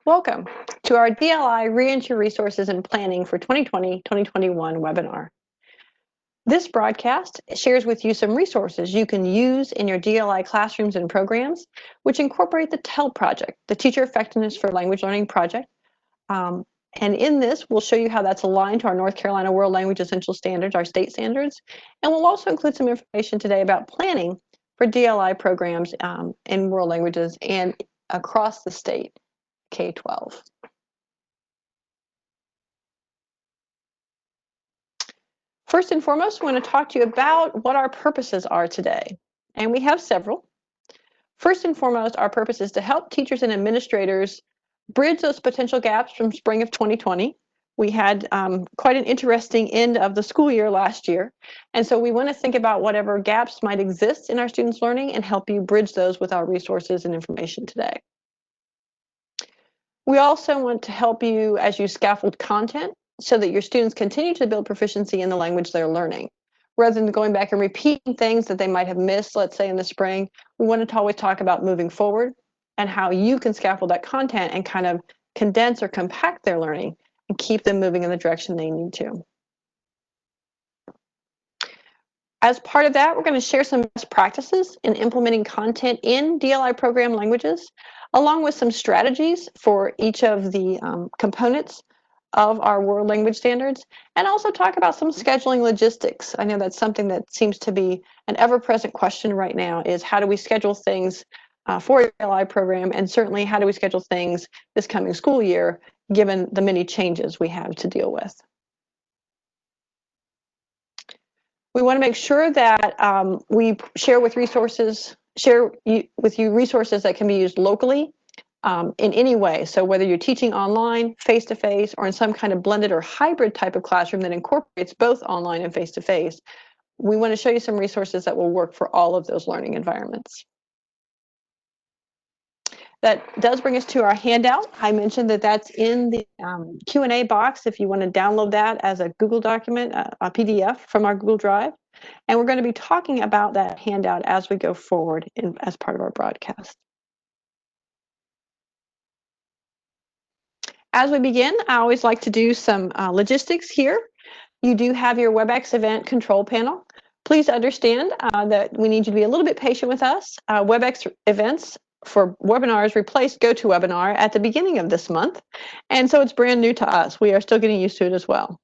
Welcome to our DLI Reentry Resources and Planning for 2020-2021 webinar. This broadcast shares with you some resources you can use in your DLI classrooms and programs, which incorporate the TEL project, the Teacher Effectiveness for Language Learning project. And in this, we'll show you how that's aligned to our North Carolina World Language Essential Standards, our state standards. And we'll also include some information today about planning for DLI programs in world languages and across the state. K-12. First and foremost, we want to talk to you about what our purposes are today. And we have several. First and foremost, our purpose is to help teachers and administrators bridge those potential gaps from spring of 2020. We had quite an interesting end of the school year last year. And so we want to think about whatever gaps might exist in our students' learning and help you bridge those with our resources and information today. We also want to help you as you scaffold content so that your students continue to build proficiency in the language they're learning. Rather than going back and repeating things that they might have missed, let's say in the spring, we want to always talk about moving forward and how you can scaffold that content and kind of condense or compact their learning and keep them moving in the direction they need to. As part of that, we're going to share some best practices in implementing content in DLI program languages, along with some strategies for each of the components of our world language standards, and also talk about some scheduling logistics. I know that's something that seems to be an ever-present question right now, is how do we schedule things for a DLI program, and certainly how do we schedule things this coming school year, given the many changes we have to deal with. We want to make sure that we share with you resources that can be used locally in any way. So whether you're teaching online, face-to-face, or in some kind of blended or hybrid type of classroom that incorporates both online and face-to-face, we want to show you some resources that will work for all of those learning environments. That does bring us to our handout. I mentioned that that's in the Q&A box if you want to download that as a Google document, a PDF from our Google Drive. And we're going to be talking about that handout as we go forward as part of our broadcast. As we begin, I always like to do some logistics here. You do have your WebEx event control panel. Please understand that we need you to be a little bit patient with us. WebEx events for webinars replaced GoToWebinar at the beginning of this month, and so it's brand new to us. We are still getting used to it as well.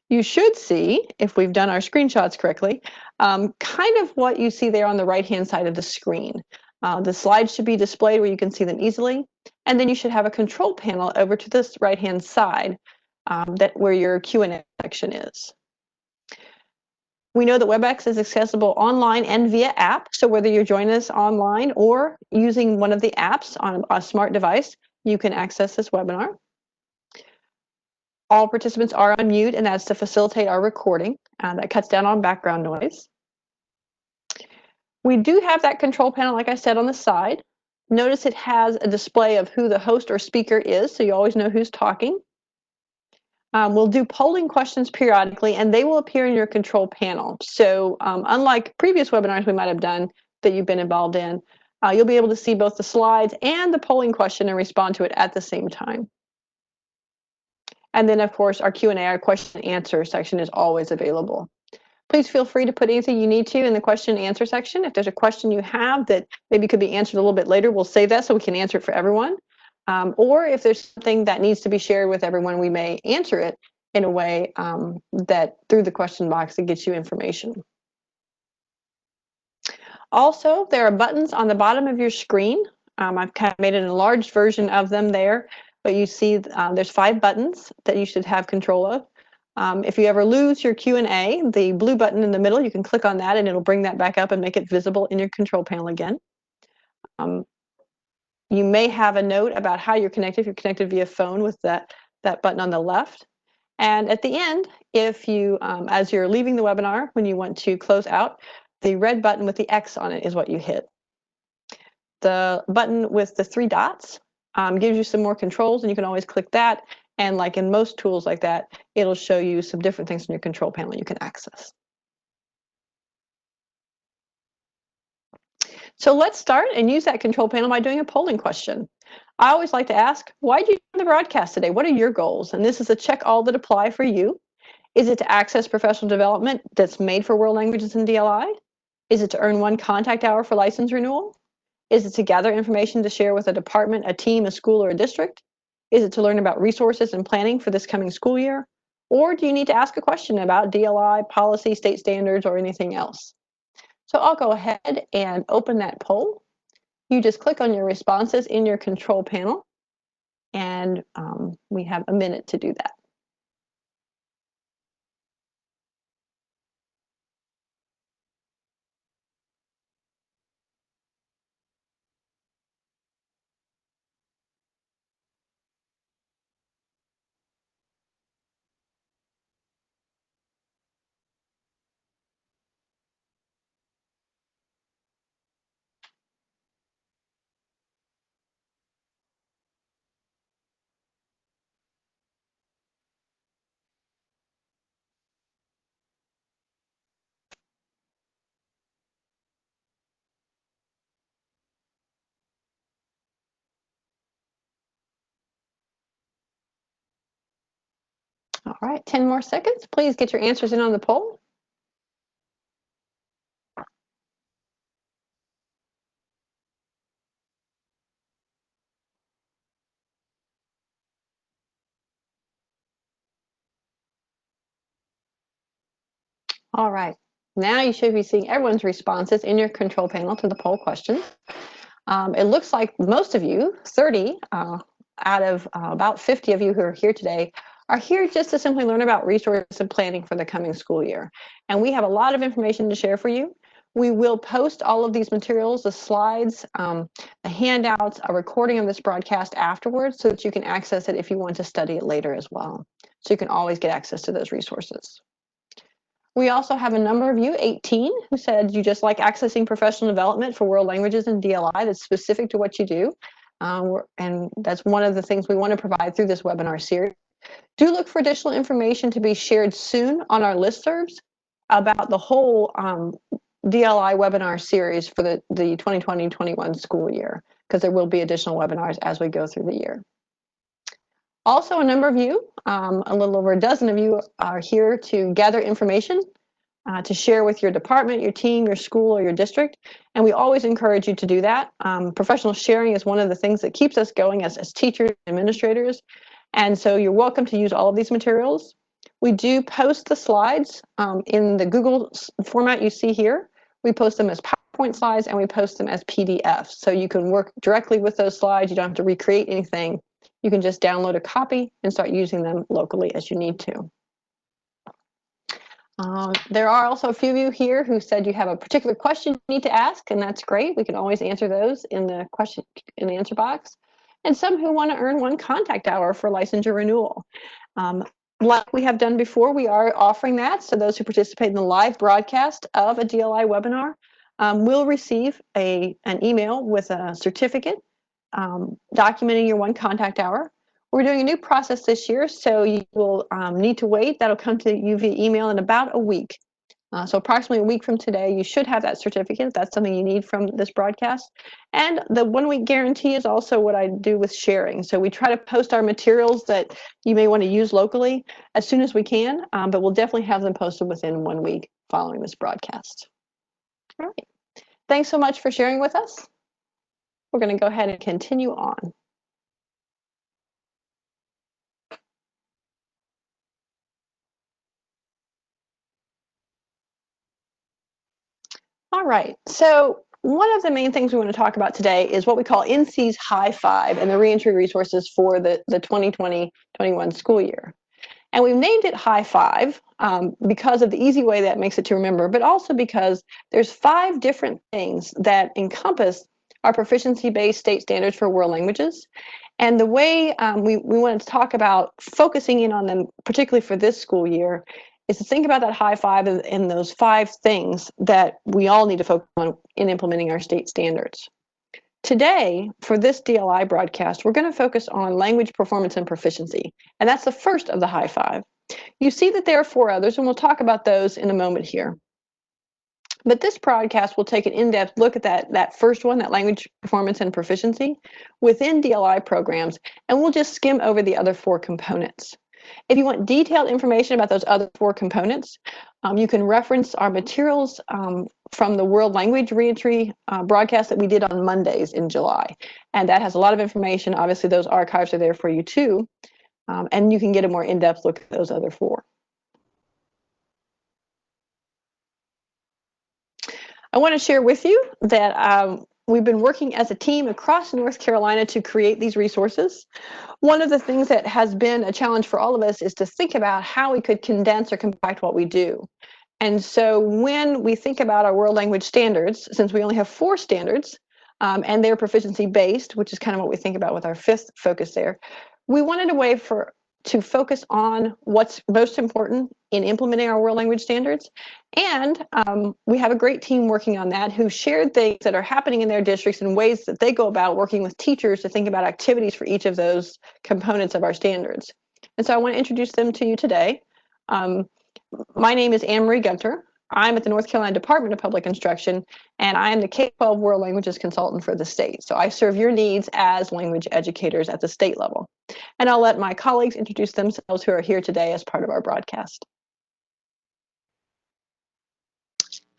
You should see, if we've done our screenshots correctly, kind of what you see there on the right-hand side of the screen. The slides should be displayed where you can see them easily, and then you should have a control panel over to this right-hand side where your Q&A section is. We know that WebEx is accessible online and via app, so whether you're joining us online or using one of the apps on a smart device, you can access this webinar. All participants are on mute, and that's to facilitate our recording. That cuts down on background noise. We do have that control panel, like I said, on the side. Notice it has a display of who the host or speaker is, so you always know who's talking. We'll do polling questions periodically, and they will appear in your control panel. So unlike previous webinars we might have done that you've been involved in, you'll be able to see both the slides and the polling question and respond to it at the same time. And then, of course, our Q&A, our question and answer section is always available. Please feel free to put anything you need to in the question and answer section. If there's a question you have that maybe could be answered a little bit later, we'll save that so we can answer it for everyone. Or if there's something that needs to be shared with everyone, we may answer it in a way that through the question box that gets you information. Also, there are buttons on the bottom of your screen. I've kind of made an enlarged version of them there, but you see there's 5 buttons that you should have control of. If you ever lose your Q&A, the blue button in the middle, you can click on that and it'll bring that back up and make it visible in your control panel again. You may have a note about how you're connected. If you're connected via phone with that button on the left. And at the end, if you, as you're leaving the webinar, when you want to close out, the red button with the X on it is what you hit. The button with the 3 dots gives you some more controls, and you can always click that. And like in most tools like that, it'll show you some different things in your control panel you can access. So let's start and use that control panel by doing a polling question. I always like to ask, why did you do the broadcast today? What are your goals? And this is a check all that apply for you. Is it to access professional development that's made for world languages and DLI? Is it to earn 1 contact hour for license renewal? Is it to gather information to share with a department, a team, a school, or a district? Is it to learn about resources and planning for this coming school year? Or do you need to ask a question about DLI, policy, state standards, or anything else? So I'll go ahead and open that poll. You just click on your responses in your control panel, and we have a minute to do that. All right, 10 more seconds. Please get your answers in on the poll. All right, now you should be seeing everyone's responses in your control panel to the poll question. It looks like most of you, 30 out of about 50 of you who are here today, are here just to simply learn about resources and planning for the coming school year. And we have a lot of information to share for you. We will post all of these materials, the slides, the handouts, a recording of this broadcast afterwards so that you can access it if you want to study it later as well. So you can always get access to those resources. We also have a number of you, 18, who said you just like accessing professional development for world languages and DLI that's specific to what you do. And that's one of the things we want to provide through this webinar series. Do look for additional information to be shared soon on our listservs about the whole DLI webinar series for the 2020-21 school year, because there will be additional webinars as we go through the year. Also, a number of you, a little over a dozen of you, are here to gather information to share with your department, your team, your school, or your district. And we always encourage you to do that. Professional sharing is one of the things that keeps us going as teachers and administrators. And so you're welcome to use all of these materials. We do post the slides in the Google format you see here. We post them as PowerPoint slides and we post them as PDFs. So you can work directly with those slides. You don't have to recreate anything. You can just download a copy and start using them locally as you need to. There are also a few of you here who said you have a particular question you need to ask, and that's great. We can always answer those in the question and answer box. And some who want to earn 1 contact hour for licensure renewal. Like we have done before, we are offering that. So those who participate in the live broadcast of a DLI webinar will receive an email with a certificate documenting your 1 contact hour. We're doing a new process this year, so you will need to wait. That'll come to you via email in about a week. So approximately a week from today, you should have that certificate if that's something you need from this broadcast. And the 1-week guarantee is also what I do with sharing. So we try to post our materials that you may want to use locally as soon as we can, but we'll definitely have them posted within 1 week following this broadcast. All right. Thanks so much for sharing with us. We're going to go ahead and continue on. All right, so one of the main things we want to talk about today is what we call NC's High Five and the reentry resources for the 2020-21 school year. And we've named it High Five because of the easy way that makes it to remember, but also because there's 5 different things that encompass our proficiency-based state standards for world languages. And the way we wanted to talk about focusing in on them, particularly for this school year, is to think about that high five and those 5 things that we all need to focus on in implementing our state standards. Today, for this DLI broadcast, we're going to focus on language performance and proficiency, and that's the first of the high 5. You see that there are 4 others, and we'll talk about those in a moment here. But this broadcast will take an in-depth look at that first one, that language performance and proficiency within DLI programs, and we'll just skim over the other 4 components. If you want detailed information about those other 4 components, you can reference our materials from the World Language Reentry broadcast that we did on Mondays in July. And that has a lot of information. Obviously, those archives are there for you too. And you can get a more in-depth look at those other 4. I want to share with you that we've been working as a team across North Carolina to create these resources. One of the things that has been a challenge for all of us is to think about how we could condense or compact what we do. And so when we think about our world language standards, since we only have 4 standards, and they're proficiency based, which is kind of what we think about with our 5th focus there, we wanted a way to focus on what's most important in implementing our world language standards. And we have a great team working on that who shared things that are happening in their districts and ways that they go about working with teachers to think about activities for each of those components of our standards. And so I want to introduce them to you today. My name is Anne Marie Gunter. I'm at the North Carolina Department of Public Instruction, and I am the K-12 World Languages Consultant for the state. So I serve your needs as language educators at the state level. And I'll let my colleagues introduce themselves who are here today as part of our broadcast.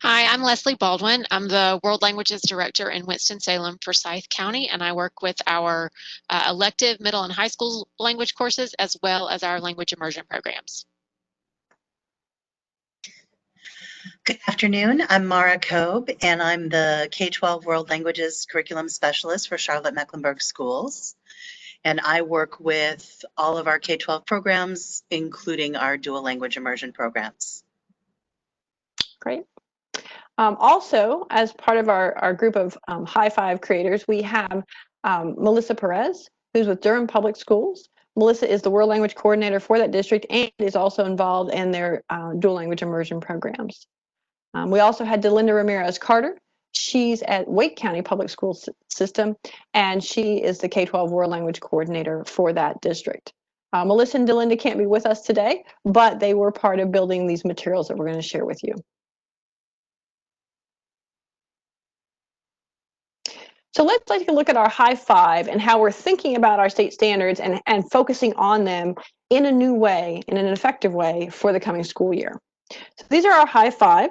Hi, I'm Leslie Baldwin. I'm the World Languages Director in Winston-Salem, Forsyth County, and I work with our elective middle and high school language courses as well as our language immersion programs. Good afternoon. I'm Mara Kobe, and I'm the K-12 World Languages Curriculum Specialist for Charlotte-Mecklenburg Schools. And I work with all of our K-12 programs, including our dual language immersion programs. Great. Also, as part of our group of High Five creators, we have Melissa Perez, who's with Durham Public Schools. Melissa is the World Language Coordinator for that district and is also involved in their dual language immersion programs. We also had Delinda Ramirez Carter. She's at Wake County Public School System, and she is the K-12 World Language Coordinator for that district. Melissa and Delinda can't be with us today, but they were part of building these materials that we're going to share with you. So let's take a look at our High Five and how we're thinking about our state standards and focusing on them in a new way, in an effective way for the coming school year. So these are our High Five.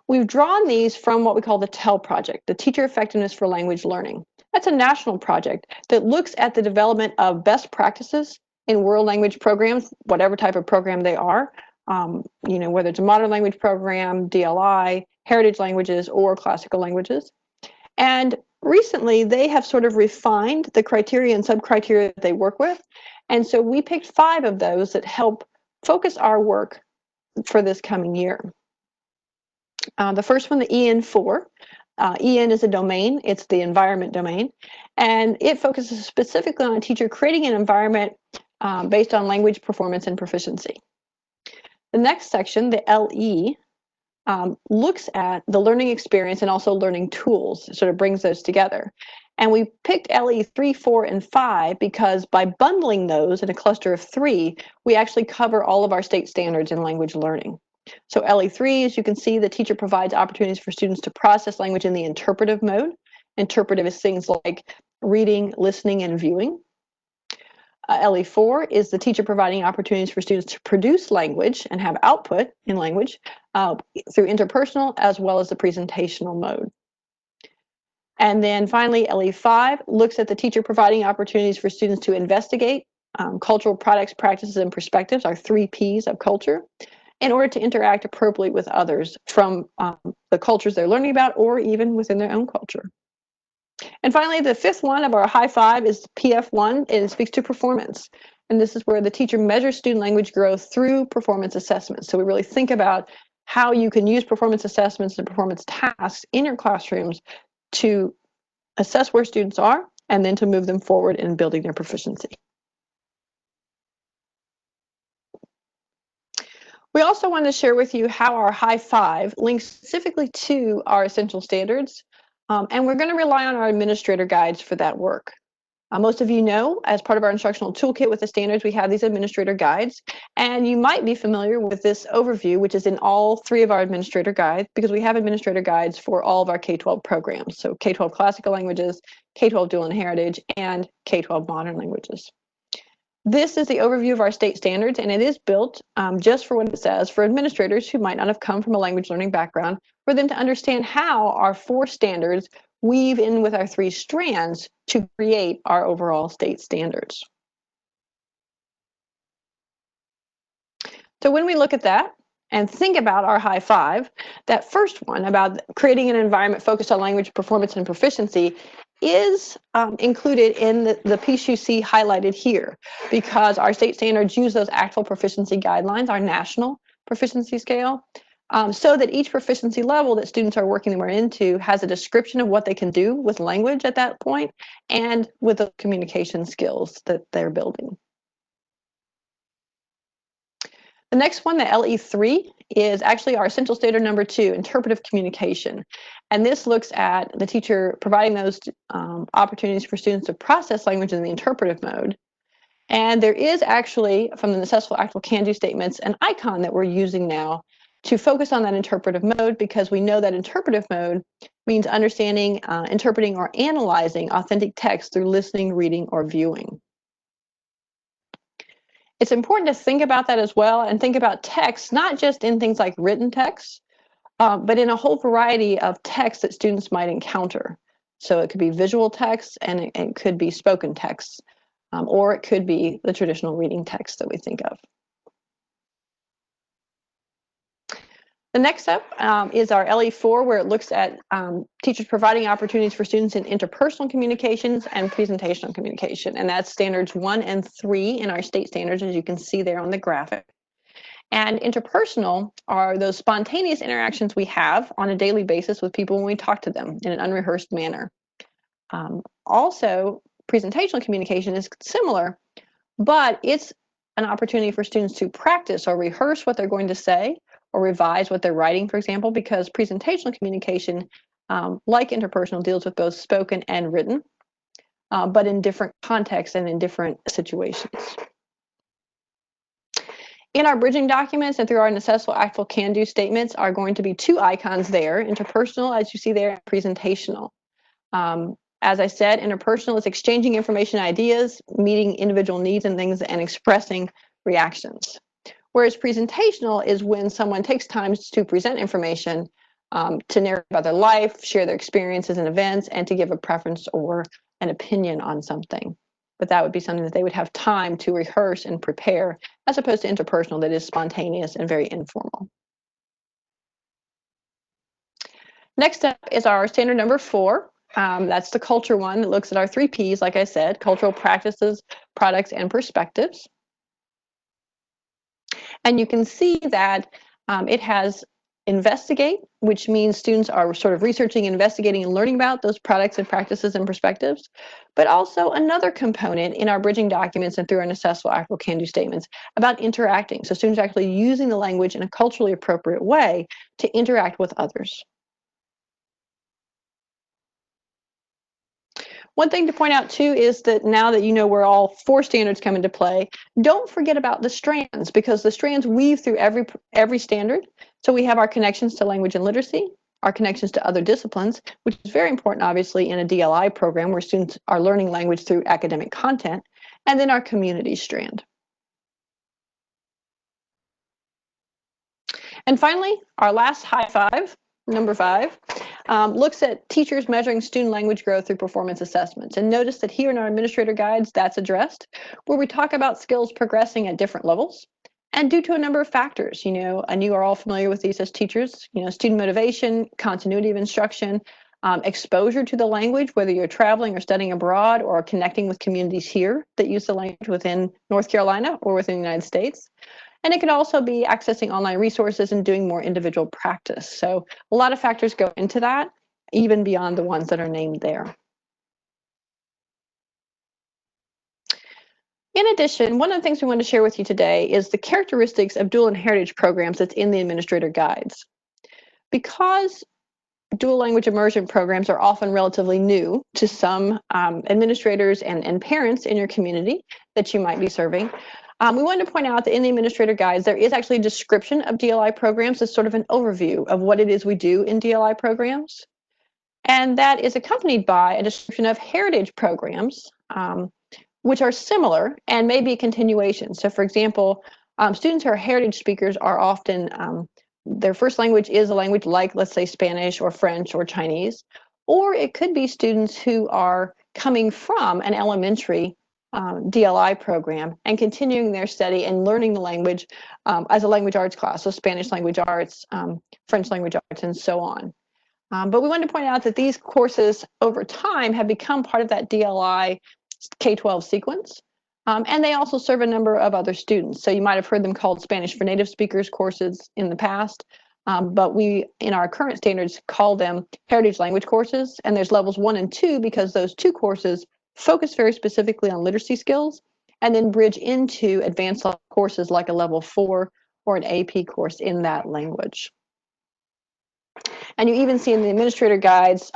We've drawn these from what we call the TELL project, the Teacher Effectiveness for Language Learning. That's a national project that looks at the development of best practices in world language programs, whatever type of program they are, whether it's a modern language program, DLI, heritage languages, or classical languages. And recently, they have sort of refined the criteria and sub-criteria that they work with. And so we picked 5 of those that help focus our work for this coming year. The first one, the EN4. EN is a domain. It's the environment domain. And it focuses specifically on a teacher creating an environment based on language performance and proficiency. The next section, the LE, looks at the learning experience and also learning tools. It sort of brings those together. And we picked LE 3, 4, and 5 because by bundling those in a cluster of 3, we actually cover all of our state standards in language learning. So LE3, as you can see, the teacher provides opportunities for students to process language in the interpretive mode. Interpretive is things like reading, listening, and viewing. LE4 is the teacher providing opportunities for students to produce language and have output in language through interpersonal as well as the presentational mode. And then finally, LE5 looks at the teacher providing opportunities for students to investigate cultural products, practices, and perspectives, our 3 Ps of culture, in order to interact appropriately with others from the cultures they're learning about or even within their own culture. And finally, the 5th one of our High Five is PF1, and it speaks to performance. And this is where the teacher measures student language growth through performance assessments. So we really think about how you can use performance assessments and performance tasks in your classrooms to assess where students are and then to move them forward in building their proficiency. We also want to share with you how our High Five links specifically to our essential standards, and we're going to rely on our administrator guides for that work. Most of you know, as part of our instructional toolkit with the standards, we have these administrator guides, and you might be familiar with this overview, which is in all 3 of our administrator guides, because we have administrator guides for all of our K-12 programs. So K-12 classical languages, K-12 dual and heritage, and K-12 modern languages. This is the overview of our state standards, and it is built just for what it says, for administrators who might not have come from a language learning background, for them to understand how our 4 standards weave in with our 3 strands to create our overall state standards. So when we look at that and think about our high 5, that first one about creating an environment focused on language performance and proficiency is included in the piece you see highlighted here, because our state standards use those actual proficiency guidelines, our national proficiency scale, so that each proficiency level that students are working their way into has a description of what they can do with language at that point and with the communication skills that they're building. The next one, the LE3, is actually our essential standard number 2, interpretive communication. And this looks at the teacher providing those opportunities for students to process language in the interpretive mode. And there is actually, from the necessitable actual can-do statements, an icon that we're using now to focus on that interpretive mode, because we know that interpretive mode means understanding, interpreting, or analyzing authentic text through listening, reading, or viewing. It's important to think about that as well, and think about text, not just in things like written text, but in a whole variety of text that students might encounter. So it could be visual text, and it could be spoken text, or it could be the traditional reading text that we think of. The next step is our LE4, where it looks at teachers providing opportunities for students in interpersonal communications and presentational communication. And that's standards 1 and 3 in our state standards, as you can see there on the graphic. And interpersonal are those spontaneous interactions we have on a daily basis with people when we talk to them in an unrehearsed manner. Also, presentational communication is similar, but it's an opportunity for students to practice or rehearse what they're going to say, or revise what they're writing, for example, because presentational communication, like interpersonal, deals with both spoken and written, but in different contexts and in different situations. In our bridging documents and through our necessitable actual can-do statements are going to be 2 icons there, interpersonal, as you see there, and presentational. As I said, interpersonal is exchanging information and ideas, meeting individual needs and things, and expressing reactions. Whereas presentational is when someone takes time to present information, to narrate about their life, share their experiences and events, and to give a preference or an opinion on something. But that would be something that they would have time to rehearse and prepare, as opposed to interpersonal that is spontaneous and very informal. Next up is our standard number 4. That's the culture one that looks at our 3 Ps, like I said, cultural practices, products, and perspectives. And you can see that it has investigate, which means students are sort of researching, investigating, and learning about those products and practices and perspectives, but also another component in our bridging documents and through our necessitable actual can-do statements about interacting. So students are actually using the language in a culturally appropriate way to interact with others. One thing to point out too is that now that you know where all 4 standards come into play, don't forget about the strands, because the strands weave through every standard. So we have our connections to language and literacy, our connections to other disciplines, which is very important obviously in a DLI program where students are learning language through academic content, and then our community strand. And finally, our last high 5, number 5, looks at teachers measuring student language growth through performance assessments. And notice that here in our administrator guides, that's addressed, where we talk about skills progressing at different levels and due to a number of factors, and you are all familiar with these as teachers, student motivation, continuity of instruction, exposure to the language, whether you're traveling or studying abroad or connecting with communities here that use the language within North Carolina or within the United States. And it can also be accessing online resources and doing more individual practice. So a lot of factors go into that, even beyond the ones that are named there. In addition, one of the things we want to share with you today is the characteristics of dual and heritage programs that's in the administrator guides. Because dual language immersion programs are often relatively new to some administrators and parents in your community that you might be serving. We wanted to point out that in the administrator guides, there is actually a description of DLI programs as sort of an overview of what it is we do in DLI programs. And that is accompanied by a description of heritage programs, which are similar and may be a continuation. So for example, students who are heritage speakers are often, their first language is a language like, let's say, Spanish or French or Chinese, or it could be students who are coming from an elementary DLI program and continuing their study and learning the language as a language arts class, so Spanish language arts, French language arts, and so on. But we wanted to point out that these courses over time have become part of that DLI K-12 sequence. And they also serve a number of other students. So you might have heard them called Spanish for Native Speakers courses in the past. But we, in our current standards, call them heritage language courses. And there's levels 1 and 2 because those two courses focus very specifically on literacy skills and then bridge into advanced courses like a level 4 or an AP course in that language. And you even see in the administrator guides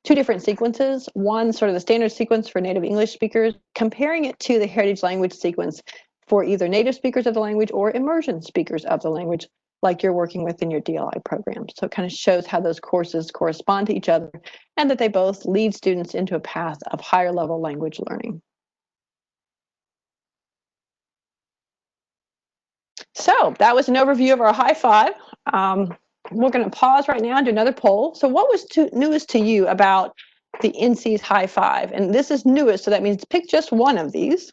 two different sequences. One, sort of the standard sequence for native English speakers, comparing it to the heritage language sequence for either native speakers of the language or immersion speakers of the language, like you're working with in your DLI program. So it kind of shows how those courses correspond to each other and that they both lead students into a path of higher level language learning. So that was an overview of our high five. We're going to pause right now and do another poll. So what was newest to you about the NC's high five? And this is newest, so that means pick just one of these.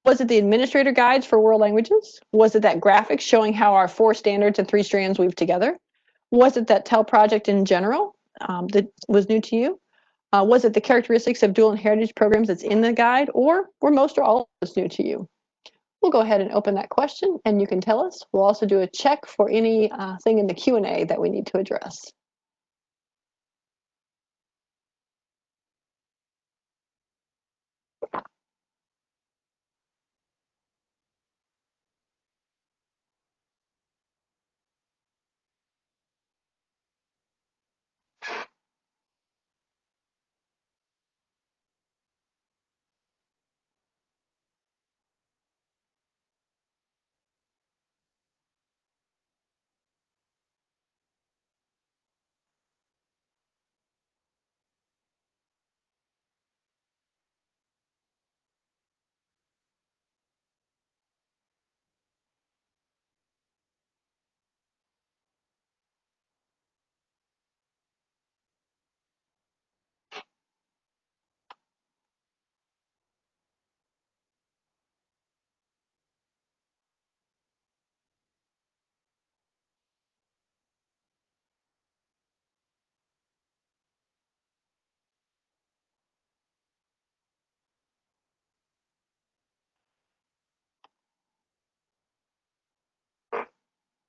Was it the administrator guides for world languages? Was it that graphic showing how our 4 standards and 3 strands weave together? Was it that TEL project in general that was new to you? Was it the characteristics of dual and heritage programs that's in the guide? Or were most or all of those new to you? We'll go ahead and open that question and you can tell us. We'll also do a check for any thing in the Q&A that we need to address.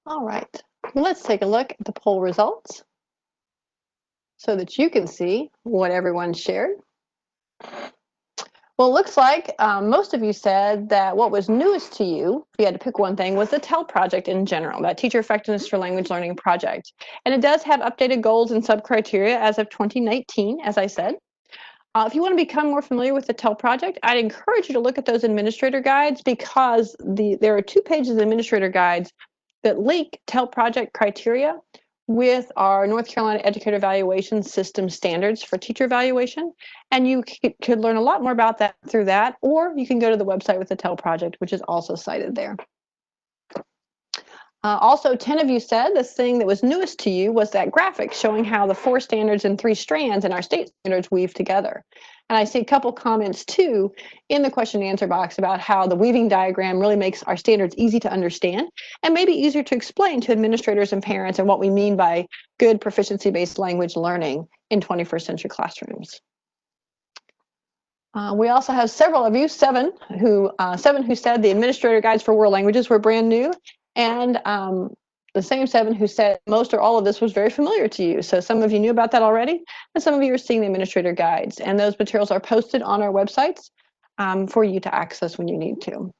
All right, let's take a look at the poll results so that you can see what everyone shared. Well, it looks like most of you said that what was newest to you, if you had to pick one thing, was the TEL project in general, that Teacher Effectiveness for Language Learning project. And it does have updated goals and sub-criteria as of 2019, as I said. If you want to become more familiar with the TEL project, I'd encourage you to look at those administrator guides because there are 2 pages of administrator guides that link TEL project criteria with our North Carolina Educator Evaluation System standards for teacher evaluation. And you could learn a lot more about that through that, or you can go to the website with the TEL project, which is also cited there. Also, 10 of you said the thing that was newest to you was that graphic showing how the 4 standards and 3 strands in our state standards weave together. And I see a couple comments too in the question and answer box about how the weaving diagram really makes our standards easy to understand and maybe easier to explain to administrators and parents and what we mean by good proficiency-based language learning in 21st century classrooms. We also have several of you, 7 who said the administrator guides for world languages were brand new. And the same 7 who said most or all of this was very familiar to you. So some of you knew about that already, and some of you are seeing the administrator guides. And those materials are posted on our websites for you to access when you need to.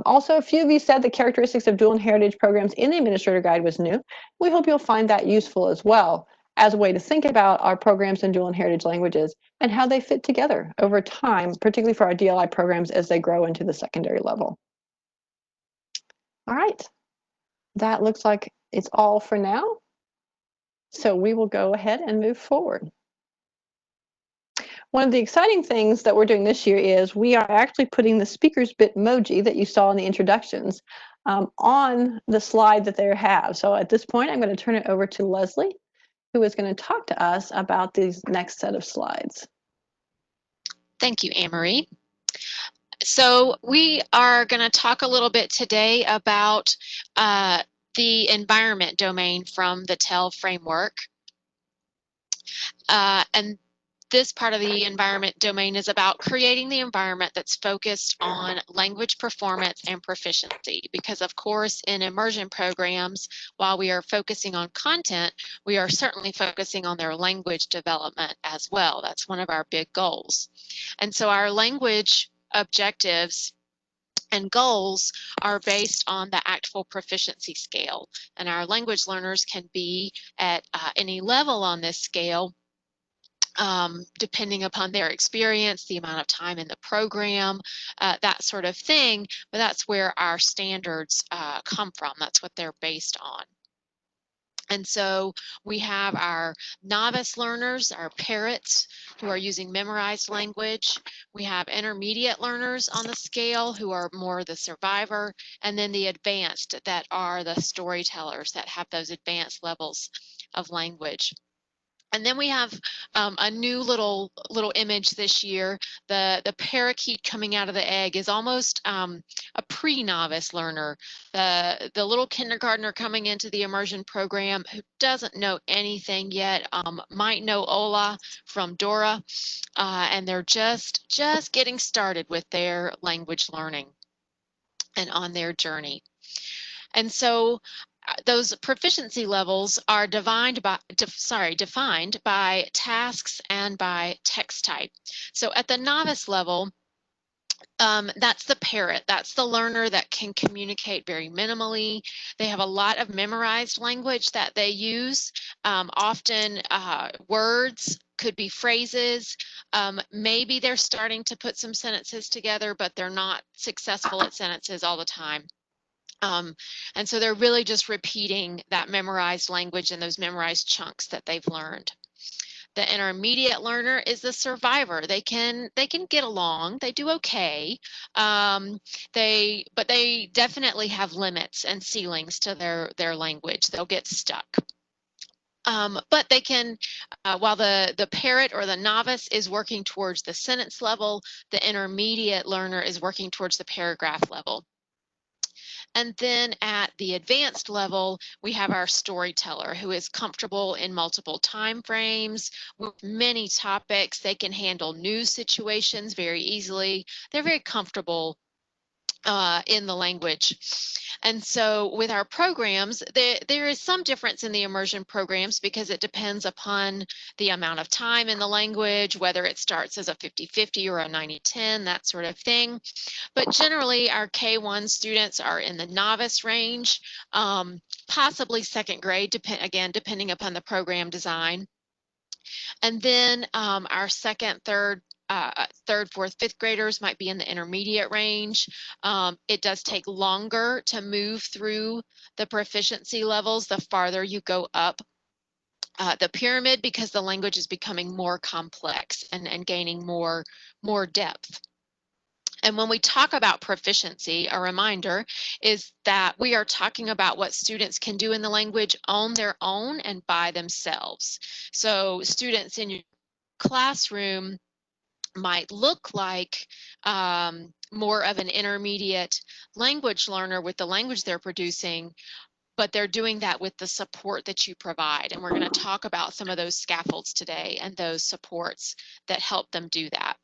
Also, a few of you said the characteristics of dual and heritage programs in the administrator guide was new. We hope you'll find that useful as well as a way to think about our programs in dual and heritage languages and how they fit together over time, particularly for our DLI programs as they grow into the secondary level. All right, that looks like it's all for now. So we will go ahead and move forward. One of the exciting things that we're doing this year is we are actually putting the speaker's Bitmoji that you saw in the introductions on the slide that they have. So at this point, I'm going to turn it over to Leslie, who is going to talk to us about these next set of slides. Thank you, Anne-Marie. So we are going to talk a little bit today about the environment domain from the TEL framework. And this part of the environment domain is about creating the environment that's focused on language performance and proficiency. Because of course, in immersion programs, while we are focusing on content, we are certainly focusing on their language development as well. That's one of our big goals. And so our language objectives and goals are based on the actual proficiency scale. And our language learners can be at any level on this scale, depending upon their experience, the amount of time in the program, that sort of thing. But that's where our standards come from. That's what they're based on. And so we have our novice learners, our parrots, who are using memorized language. We have intermediate learners on the scale who are more the survivor, and then the advanced that are the storytellers that have those advanced levels of language. And then we have a new little image this year. The parakeet coming out of the egg is almost a pre-novice learner. The little kindergartner coming into the immersion program who doesn't know anything yet, might know Ola from Dora, and they're just getting started with their language learning and on their journey. And so those proficiency levels are defined by tasks and by text type. So at the novice level, that's the parrot. That's the learner that can communicate very minimally. They have a lot of memorized language that they use, often words, could be phrases. Maybe they're starting to put some sentences together, but they're not successful at sentences all the time. And so they're really just repeating that memorized language and those memorized chunks that they've learned. The intermediate learner is the survivor. They can get along. They do okay. But they definitely have limits and ceilings to their language. They'll get stuck. But they can, while the parrot or the novice is working towards the sentence level, the intermediate learner is working towards the paragraph level. And then at the advanced level, we have our storyteller who is comfortable in multiple time frames with many topics. They can handle news situations very easily. They're very comfortable in the language. And so with our programs, there is some difference in the immersion programs because it depends upon the amount of time in the language, whether it starts as a 50-50 or a 90-10, that sort of thing. But generally, our K1 students are in the novice range, possibly second grade, depending upon the program design. And then our second, third, fourth, fifth graders might be in the intermediate range. It does take longer to move through the proficiency levels the farther you go up the pyramid because the language is becoming more complex and gaining more depth. And when we talk about proficiency, a reminder is that we are talking about what students can do in the language on their own and by themselves. So students in your classroom might look like more of an intermediate language learner with the language they're producing, but they're doing that with the support that you provide. And we're going to talk about some of those scaffolds today and those supports that help them do that.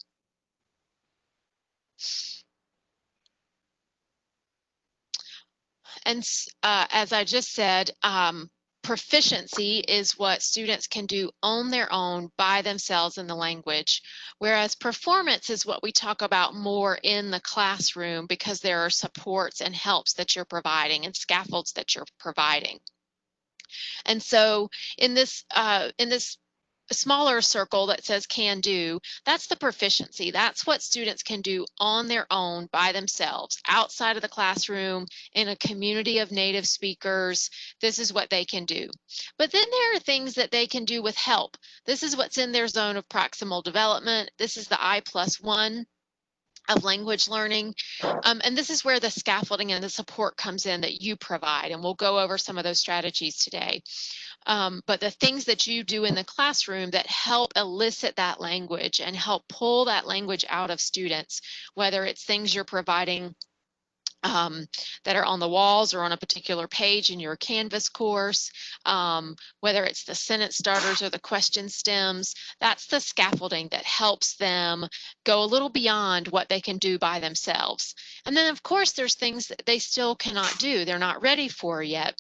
And as I just said, proficiency is what students can do on their own by themselves in the language, whereas performance is what we talk about more in the classroom because there are supports and helps that you're providing and scaffolds that you're providing. And so in this smaller circle that says can do, that's the proficiency. That's what students can do on their own by themselves outside of the classroom in a community of native speakers. This is what they can do. But then there are things that they can do with help. This is what's in their zone of proximal development. This is the I+1 of language learning. And this is where the scaffolding and the support comes in that you provide. And we'll go over some of those strategies today. But the things that you do in the classroom that help elicit that language and help pull that language out of students, whether it's things you're providing that are on the walls or on a particular page in your Canvas course, whether it's the sentence starters or the question stems, that's the scaffolding that helps them go a little beyond what they can do by themselves. And then of course there's things that they still cannot do, they're not ready for yet.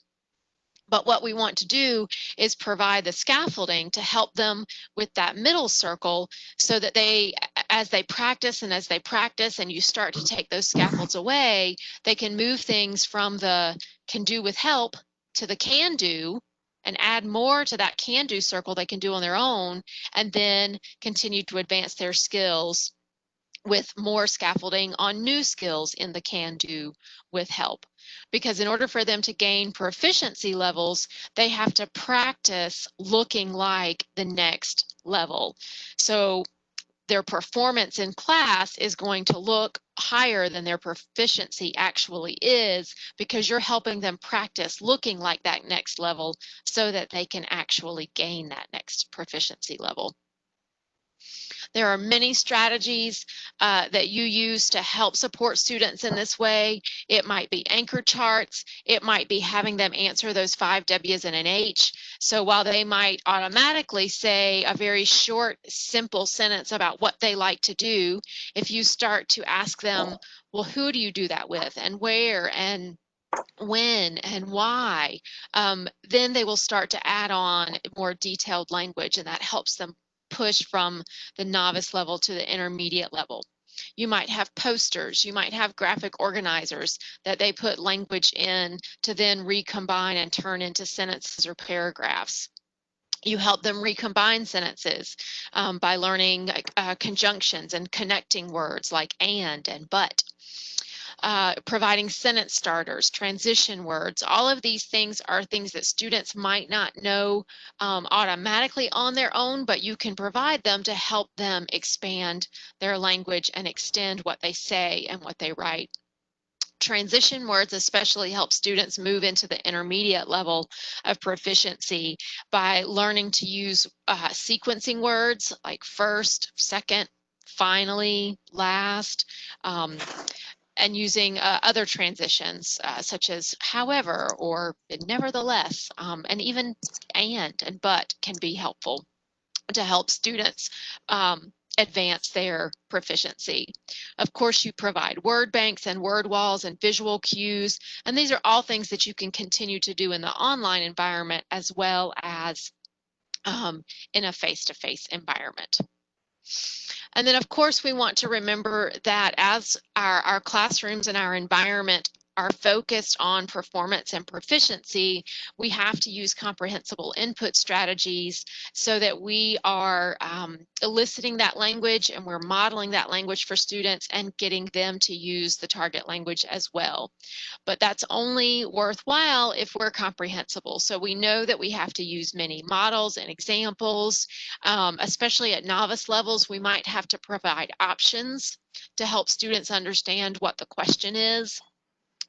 But what we want to do is provide the scaffolding to help them with that middle circle so that they, as they practice and you start to take those scaffolds away, they can move things from the can do with help to the can do and add more to that can do circle they can do on their own, and then continue to advance their skills with more scaffolding on new skills in the can do with help. Because in order for them to gain proficiency levels, they have to practice looking like the next level. So their performance in class is going to look higher than their proficiency actually is, because you're helping them practice looking like that next level so that they can actually gain that next proficiency level. There are many strategies that you use to help support students in this way. It might be anchor charts. It might be having them answer those 5 W's and an H. So while they might automatically say a very short, simple sentence about what they like to do, if you start to ask them, well, who do you do that with and where and when and why, then they will start to add on more detailed language, and that helps them push from the novice level to the intermediate level. You might have posters, you might have graphic organizers that they put language in to then recombine and turn into sentences or paragraphs. You help them recombine sentences by learning conjunctions and connecting words like and but. Providing sentence starters, transition words. All of these things are things that students might not know automatically on their own, but you can provide them to help them expand their language and extend what they say and what they write. Transition words especially help students move into the intermediate level of proficiency by learning to use sequencing words like first, second, finally, last, and using other transitions such as however or nevertheless, and even and but can be helpful to help students advance their proficiency. Of course, you provide word banks and word walls and visual cues, and these are all things that you can continue to do in the online environment as well as in a face-to-face environment. And then, of course, we want to remember that as our classrooms and our environment are focused on performance and proficiency, we have to use comprehensible input strategies so that we are eliciting that language and we're modeling that language for students and getting them to use the target language as well. But that's only worthwhile if we're comprehensible. So we know that we have to use many models and examples, especially at novice levels. We might have to provide options to help students understand what the question is.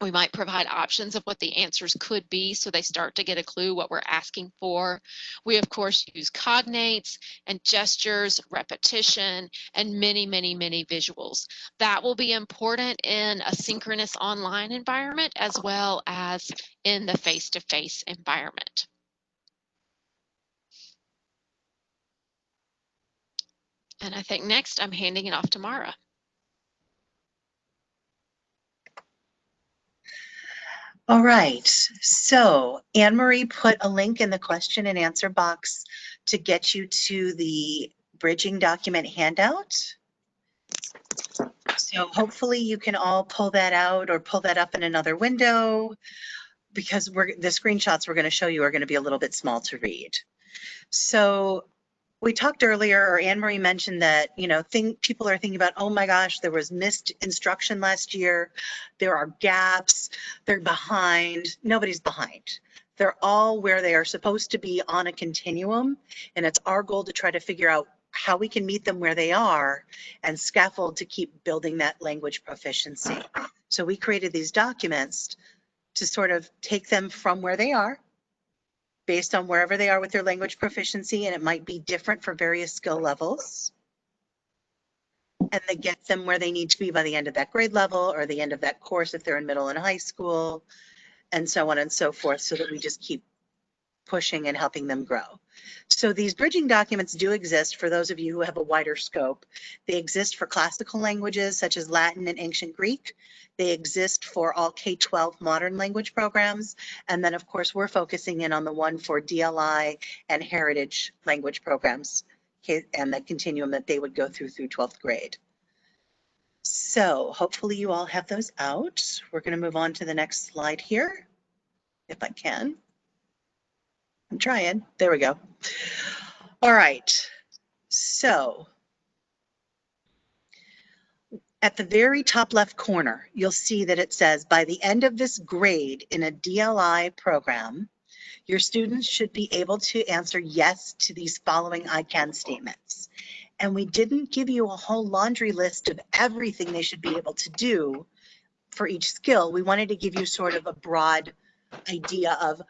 We might provide options of what the answers could be so they start to get a clue what we're asking for. We, of course, use cognates and gestures, repetition, and many, many, many visuals. That will be important in a synchronous online environment as well as in the face-to-face environment. And I think next I'm handing it off to Mara. All right, so Anne-Marie put a link in the question and answer box to get you to the bridging document handout. So hopefully you can all pull that out or pull that up in another window. because the screenshots we're going to show you are going to be a little bit small to read. So we talked earlier, or Anne Marie mentioned that, you know, people are thinking about, oh my gosh, there was missed instruction last year. There are gaps. They're behind. Nobody's behind. They're all where they are supposed to be on a continuum. And it's our goal to try to figure out how we can meet them where they are and scaffold to keep building that language proficiency. So we created these documents to sort of take them from where they are, based on wherever they are with their language proficiency, and it might be different for various skill levels, and then get them where they need to be by the end of that grade level or the end of that course if they're in middle and high school, and so on and so forth, so that we just keep pushing and helping them grow. So these bridging documents do exist for those of you who have a wider scope. They exist for classical languages such as Latin and Ancient Greek. They exist for all K-12 modern language programs. And then of course, we're focusing in on the one for DLI and heritage language programs, and the continuum that they would go through 12th grade. So hopefully you all have those out. We're going to move on to the next slide here, if I can. I'm trying. There we go. All right. So at the very top left corner, you'll see that it says, by the end of this grade in a DLI program, your students should be able to answer yes to these following I can statements. And we didn't give you a whole laundry list of everything they should be able to do for each skill. We wanted to give you sort of a broad idea of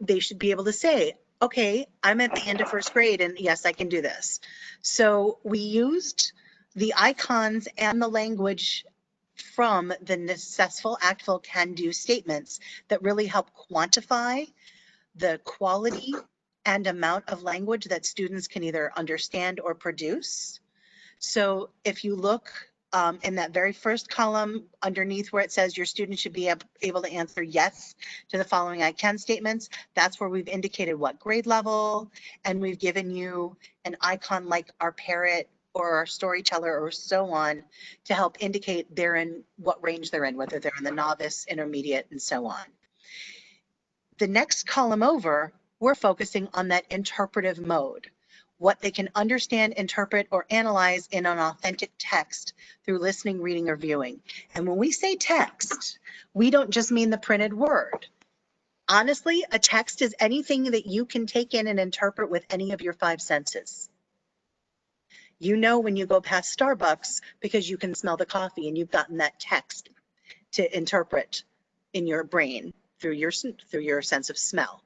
they should be able to say, okay, I'm at the end of first grade and yes, I can do this. So we used the icons and the language from the successful, actful, can-do statements that really help quantify the quality and amount of language that students can either understand or produce. So if you look in that very first column underneath where it says your student should be able to answer yes to the following I can statements, that's where we've indicated what grade level, and we've given you an icon like our parrot or our storyteller or so on to help indicate they're in what range they're in, whether they're in the novice, intermediate, and so on. The next column over, we're focusing on that interpretive mode, what they can understand, interpret, or analyze in an authentic text through listening, reading, or viewing. And when we say text, we don't just mean the printed word. Honestly, a text is anything that you can take in and interpret with any of your 5 senses. You know when you go past Starbucks because you can smell the coffee and you've gotten that text to interpret in your brain through your sense of smell.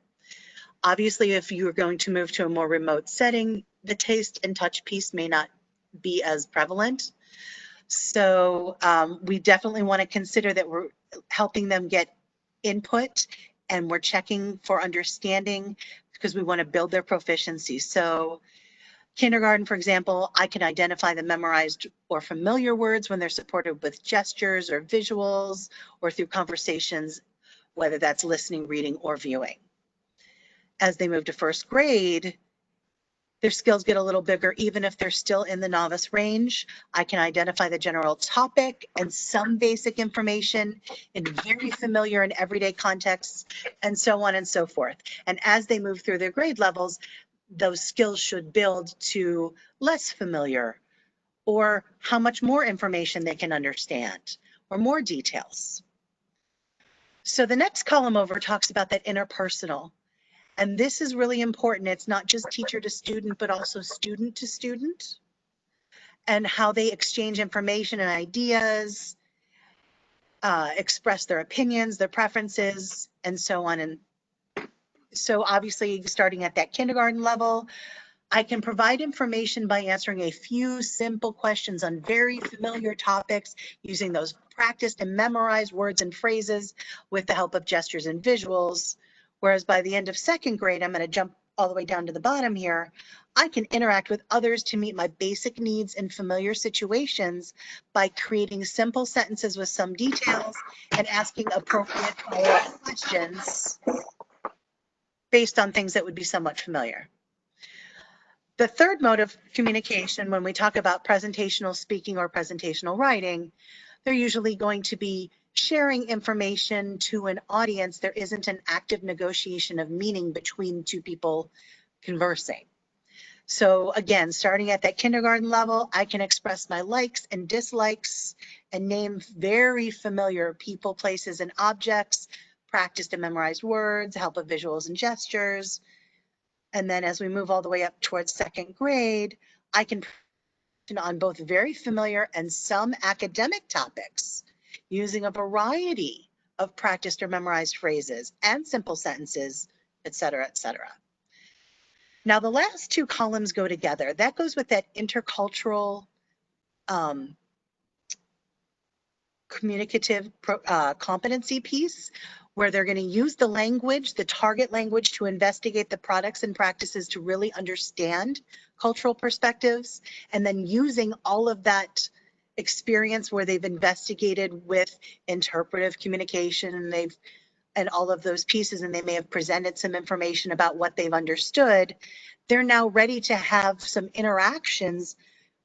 Obviously, if you're going to move to a more remote setting, the taste and touch piece may not be as prevalent. So we definitely want to consider that we're helping them get input and we're checking for understanding because we want to build their proficiency. So kindergarten, for example, I can identify the memorized or familiar words when they're supported with gestures or visuals or through conversations, whether that's listening, reading, or viewing. As they move to first grade, their skills get a little bigger, even if they're still in the novice range. I can identify the general topic and some basic information in very familiar and everyday contexts, and so on and so forth. And as they move through their grade levels, those skills should build to less familiar, or how much more information they can understand, or more details. So the next column over talks about that interpersonal. And this is really important. It's not just teacher to student, but also student to student, and how they exchange information and ideas, express their opinions, their preferences, and so on. And so obviously starting at that kindergarten level, I can provide information by answering a few simple questions on very familiar topics using those practiced and memorized words and phrases with the help of gestures and visuals. Whereas by the end of second grade, I'm going to jump all the way down to the bottom here. I can interact with others to meet my basic needs in familiar situations by creating simple sentences with some details and asking appropriate follow-up questions based on things that would be somewhat familiar. The third mode of communication, when we talk about presentational speaking or presentational writing, they're usually going to be sharing information to an audience, there isn't an active negotiation of meaning between two people conversing. So again, starting at that kindergarten level, I can express my likes and dislikes and name very familiar people, places, and objects, practice and memorized words, help with visuals and gestures. And then as we move all the way up towards second grade, I can on both very familiar and some academic topics using a variety of practiced or memorized phrases and simple sentences, et cetera, et cetera. Now, the last two columns go together. That goes with that intercultural communicative competency piece, where they're going to use the language, the target language, to investigate the products and practices to really understand cultural perspectives, and then using all of that experience where they've investigated with interpretive communication and all of those pieces, and they may have presented some information about what they've understood. They're now ready to have some interactions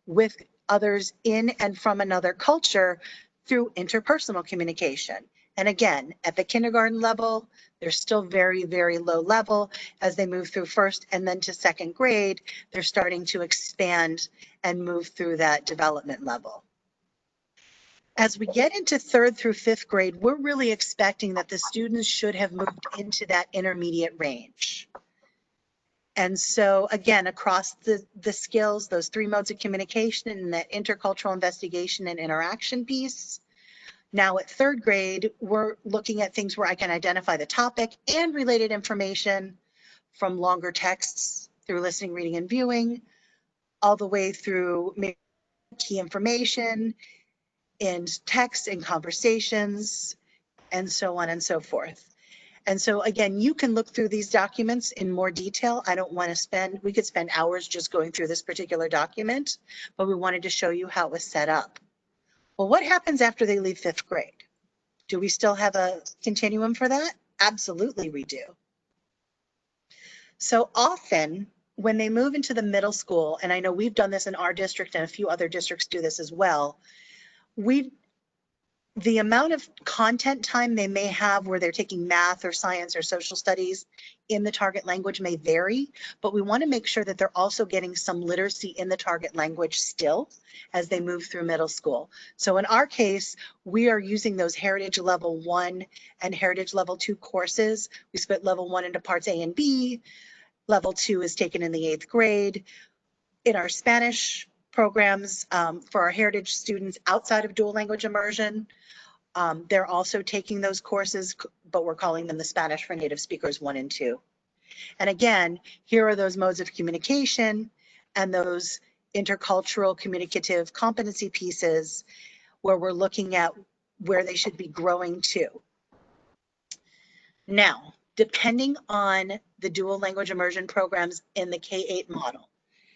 with others in and from another culture through interpersonal communication. And again, at the kindergarten level, they're still very, very low level. As they move through first and then to second grade, they're starting to expand and move through that development level. As we get into third through fifth grade, we're really expecting that the students should have moved into that intermediate range. And so again, across the skills, those three modes of communication and that intercultural investigation and interaction piece. Now at third grade, we're looking at things where I can identify the topic and related information from longer texts through listening, reading, and viewing, all the way through key information in text and conversations, and so on and so forth. And so again, you can look through these documents in more detail. I don't want to spend, we could spend hours just going through this particular document, but we wanted to show you how it was set up. Well, what happens after they leave fifth grade? Do we still have a continuum for that? Absolutely we do. So often when they move into the middle school, and I know we've done this in our district and a few other districts do this as well, the amount of content time they may have where they're taking math or science or social studies in the target language may vary, but we want to make sure that they're also getting some literacy in the target language still as they move through middle school. So in our case, we are using those Heritage Level 1 and Heritage Level 2 courses. We split Level 1 into parts A and B. Level 2 is taken in the 8th grade. In our Spanish programs for our Heritage students outside of dual language immersion, they're also taking those courses, but we're calling them the Spanish for Native Speakers 1 and 2. And again, here are those modes of communication and those intercultural communicative competency pieces where we're looking at where they should be growing to. Now, depending on the dual language immersion programs in the K-8 model.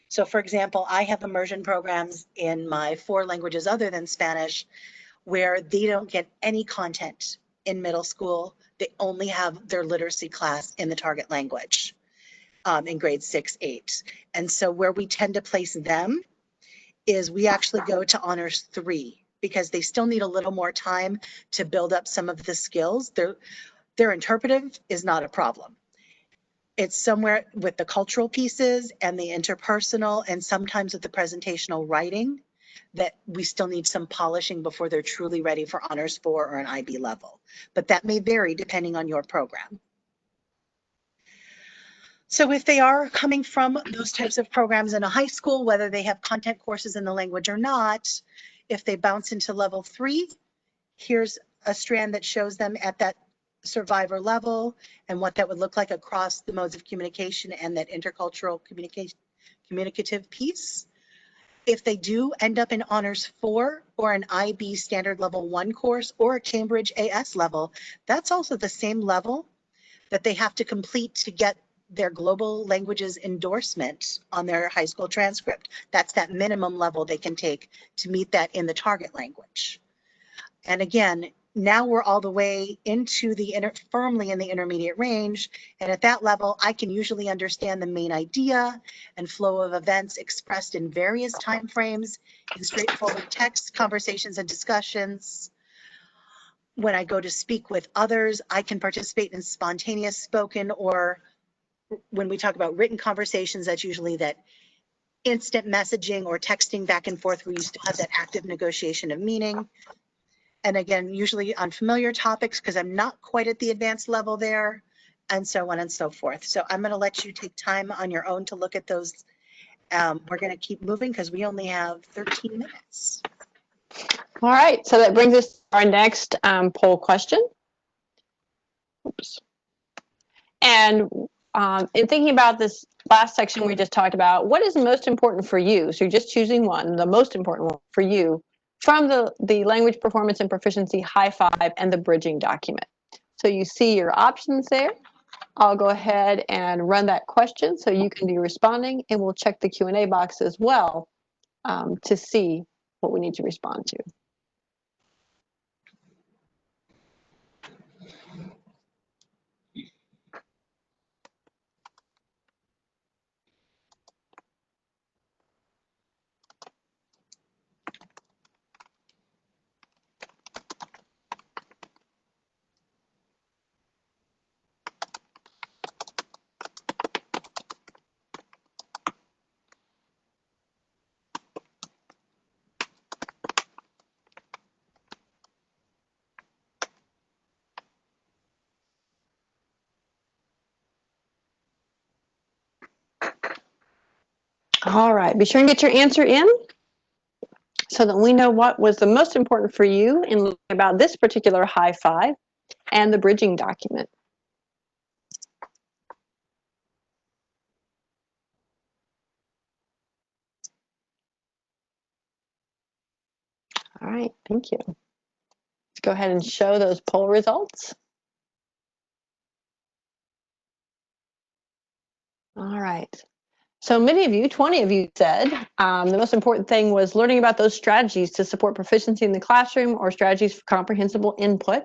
So for example, I have immersion programs in my 4 languages other than Spanish where they don't get any content in middle school. They only have their literacy class in the target language in grades 6, 8. And so where we tend to place them is we actually go to honors 3 because they still need a little more time to build up some of the skills. Their interpretive is not a problem. It's somewhere with the cultural pieces and the interpersonal and sometimes with the presentational writing that we still need some polishing before they're truly ready for honors 4 or an IB level. But that may vary depending on your program. So if they are coming from those types of programs in a high school, whether they have content courses in the language or not, if they bounce into level 3, here's a strand that shows them at that survivor level and what that would look like across the modes of communication and that intercultural communicative piece. If they do end up in honors 4 or an IB standard level 1 course or a Cambridge AS level, that's also the same level that they have to complete to get their global languages endorsement on their high school transcript. That's that minimum level they can take to meet that in the target language. And again, now we're all the way into the firmly in the intermediate range. And at that level, I can usually understand the main idea and flow of events expressed in various timeframes in straightforward text, conversations, and discussions. when I go to speak with others, I can participate in spontaneous spoken, or when we talk about written conversations, that's usually that instant messaging or texting back and forth where you still have that active negotiation of meaning. And again, usually on familiar topics because I'm not quite at the advanced level there, and so on and so forth. So I'm going to let you take time on your own to look at those. We're going to keep moving because we only have 13 minutes. All right, so that brings us to our next poll question. Oops. And in thinking about this last section we just talked about, what is most important for you? So you're just choosing one, the most important one for you from the language performance and proficiency high five and the bridging document. So you see your options there. I'll go ahead and run that question so you can be responding, and we'll check the Q&A box as well to see what we need to respond to. All right, be sure and get your answer in so that we know what was the most important for you in learning about this particular high five and the bridging document. All right, thank you. Let's go ahead and show those poll results. All right. So many of you, 20 of you said the most important thing was learning about those strategies to support proficiency in the classroom or strategies for comprehensible input.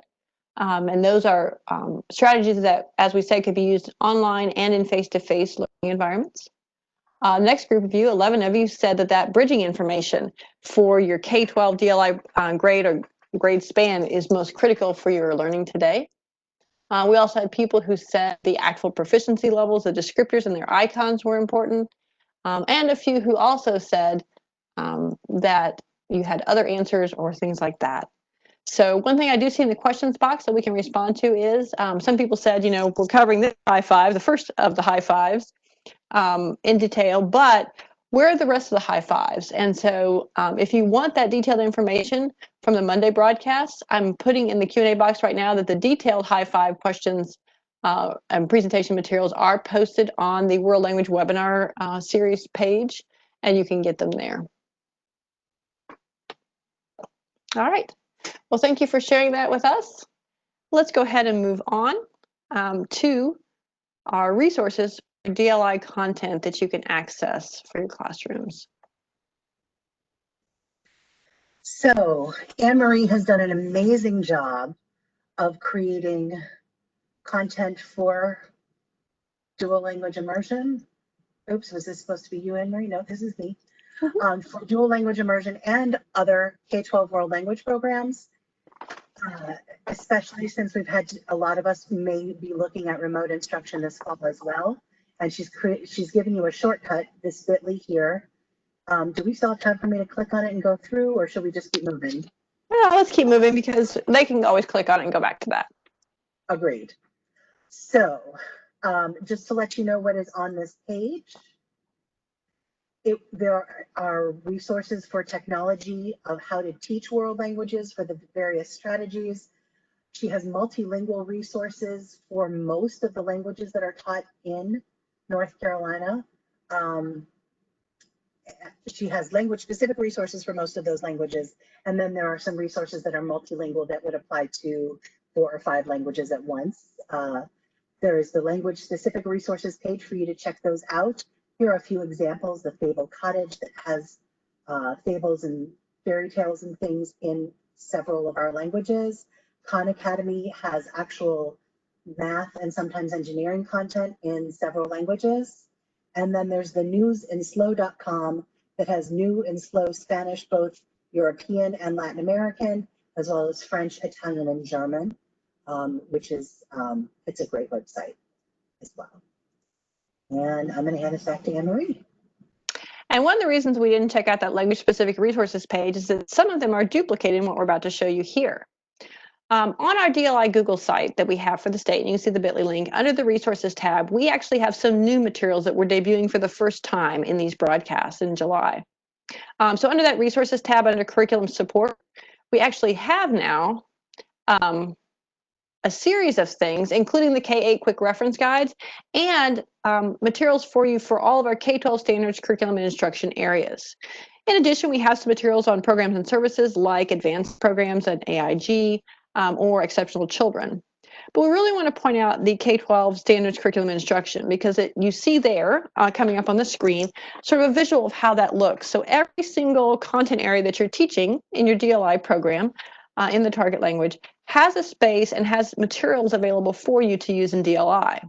And those are strategies that, as we said, could be used online and in face-to-face learning environments. Next group of you, 11 of you, said that bridging information for your K-12 DLI grade or grade span is most critical for your learning today. We also had people who said the actual proficiency levels, the descriptors and their icons were important. And a few who also said that you had other answers or things like that. So one thing I do see in the questions box that we can respond to is some people said, you know, we're covering this high five, the first of the high fives in detail, but where are the rest of the high fives? And so if you want that detailed information from the Monday broadcast, I'm putting in the Q&A box right now that the detailed high five questions and presentation materials are posted on the World Language Webinar series page, and you can get them there. All right. Well, thank you for sharing that with us. Let's go ahead and move on to our resources for DLI content that you can access for your classrooms. So Anne-Marie has done an amazing job of creating content for dual language immersion. Oops, was this supposed to be you, Anne-Marie? No, this is me. For dual language immersion and other K-12 world language programs, especially since we've had a lot of us may be looking at remote instruction this fall as well. And she's given you a shortcut, this bit.ly here. Do we still have time for me to click on it and go through, or should we just keep moving? Well, let's keep moving because they can always click on it and go back to that. Agreed. So just to let you know what is on this page, there are resources for technology of how to teach world languages for the various strategies. She has multilingual resources for most of the languages that are taught in North Carolina. She has language-specific resources for most of those languages, and then there are some resources that are multilingual that would apply to 4 or 5 languages at once. There is the language-specific resources page for you to check those out. Here are a few examples. The Fable Cottage that has fables and fairy tales and things in several of our languages. Khan Academy has actual math and sometimes engineering content in several languages. And then there's the newsandslow.com that has new and slow Spanish, both European and Latin American, as well as French, Italian, and German, which is, it's a great website as well. And I'm going to hand this back to Anne-Marie. And one of the reasons we didn't check out that language-specific resources page is that some of them are duplicated in what we're about to show you here. On our DLI Google site that we have for the state, and you can see the bit.ly link, under the resources tab, we actually have some new materials that we're debuting for the first time in these broadcasts in July. So under that resources tab, under curriculum support, we actually have now a series of things, including the K-8 quick reference guides and materials for you for all of our K-12 standards, curriculum, and instruction areas. In addition, we have some materials on programs and services like advanced programs at AIG or exceptional children. But we really want to point out the K-12 standards, curriculum, and instruction because you see there, coming up on the screen, sort of a visual of how that looks. So every single content area that you're teaching in your DLI program in the target language has a space and has materials available for you to use in DLI.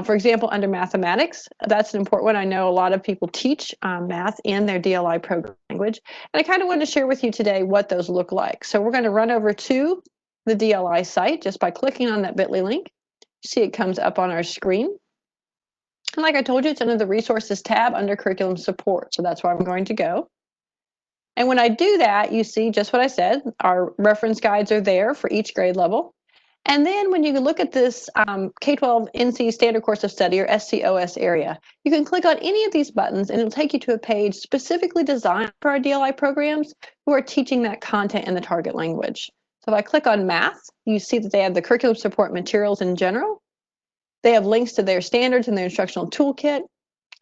For example, under mathematics, that's an important one. I know a lot of people teach math in their DLI program language, and I kind of wanted to share with you today what those look like. So we're going to run over to the DLI site just by clicking on that bit.ly link. You see it comes up on our screen. And like I told you, it's under the resources tab under curriculum support. So that's where I'm going to go. And when I do that, you see just what I said. Our reference guides are there for each grade level. And then when you look at this K-12 NC Standard Course of Study, or SCOS area, you can click on any of these buttons and it'll take you to a page specifically designed for our DLI programs who are teaching that content in the target language. So if I click on math, you see that they have the curriculum support materials in general. They have links to their standards and their instructional toolkit.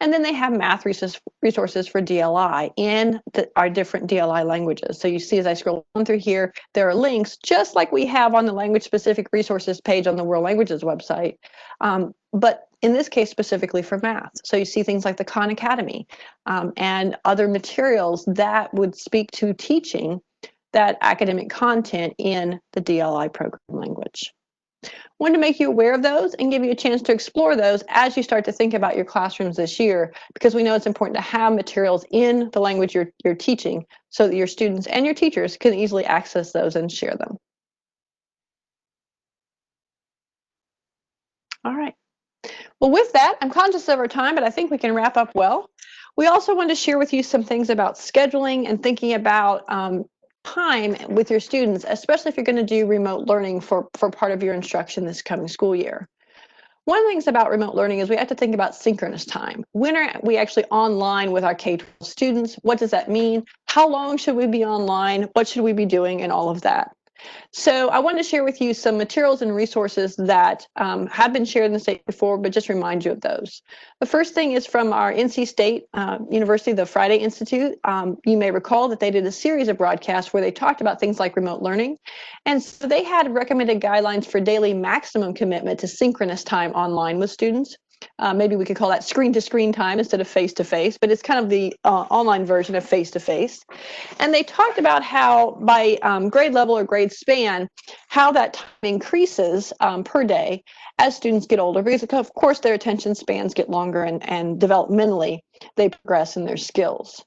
And then they have math resources for DLI in our different DLI languages. So you see as I scroll down through here, there are links just like we have on the language-specific resources page on the World Languages website, but in this case specifically for math. So you see things like the Khan Academy and other materials that would speak to teaching that academic content in the DLI program language. Wanted to make you aware of those and give you a chance to explore those as you start to think about your classrooms this year, because we know it's important to have materials in the language you're teaching so that your students and your teachers can easily access those and share them. All right. Well, with that, I'm conscious of our time, but I think we can wrap up well. We also want to share with you some things about scheduling and thinking about time with your students, especially if you're going to do remote learning for part of your instruction this coming school year. One of the things about remote learning is we have to think about synchronous time. When are we actually online with our K-12 students? What does that mean? How long should we be online? What should we be doing? And all of that. So I want to share with you some materials and resources that have been shared in the state before, but just remind you of those. The first thing is from our NC State University, the Friday Institute. You may recall that they did a series of broadcasts where they talked about things like remote learning. And so they had recommended guidelines for daily maximum commitment to synchronous time online with students. Maybe we could call that screen-to-screen time instead of face-to-face, but it's kind of the online version of face-to-face. And they talked about how by grade level or grade span, how that time increases per day as students get older, because of course their attention spans get longer and developmentally they progress in their skills.